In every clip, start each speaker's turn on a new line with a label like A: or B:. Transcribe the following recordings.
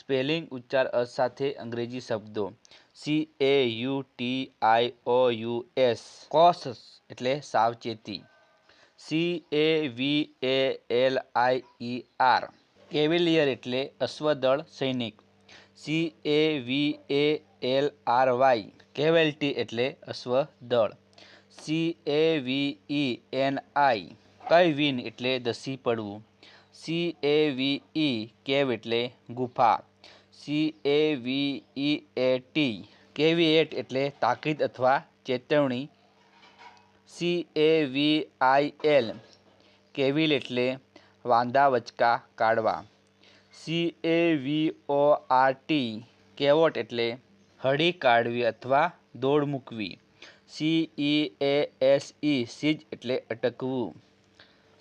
A: Spelling ઉચ્ચાર સાથે અંગ્રેજી શબ્દો CAUTIOUS કોશસ એટલે સાવચેતી, CAVALIER કેવેલિયર એટલે અશ્વદળ સૈનિક, CAVALRY કેવેલ્ટી એટલે અશ્વદળ, CAVENI કઇવિન એટલે ધસી પડવું, CAVE કેવ એટલે ગુફા, CAVEAT કેવીએટ એટલે તાકીદ અથવા ચેતવણી, CAVIL કેવિલ એટલે વાંધા વચકા કાઢવા, CAVORT કેવોટ એટલે હળી કાઢવી અથવા દોડ મૂકવી, CEASE સીઝ એટલે અટકવું,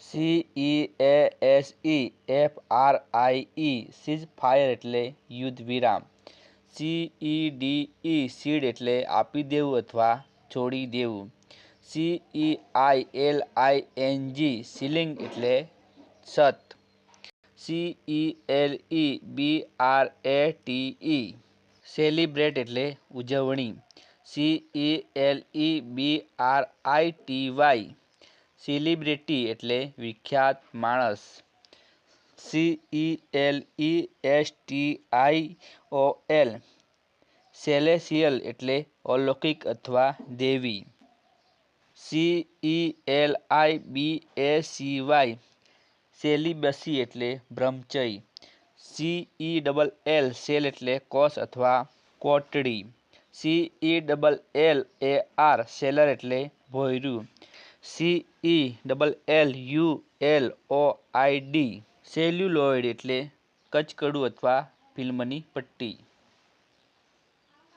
A: CEASEFRIE સીઝ ફાયર એટલે યુદ્ધ વિરામ, CEDE સીડ એટલે આપી દેવું અથવા છોડી દેવું, CEILING સીલિંગ એટલે છત, CELEBRATE સેલિબ્રેટ એટલે ઉજવણી, CELEBRITY સેલિબ્રિટી એટલે વિખ્યાત માણસ, CELESTIAL સેલેશિયલ એટલે અલૌકિક અથવા દૈવી, CELIBACY સેલિબસી એટલે બ્રહ્મચર્ય, CELL સેલ એટલે કોષ અથવા કોટડી, CELLAR સેલર એટલે ભોંયરું, CELLULOID સેલ્યુલોઇડ એટલે કચકડું અથવા ફિલ્મની પટ્ટી.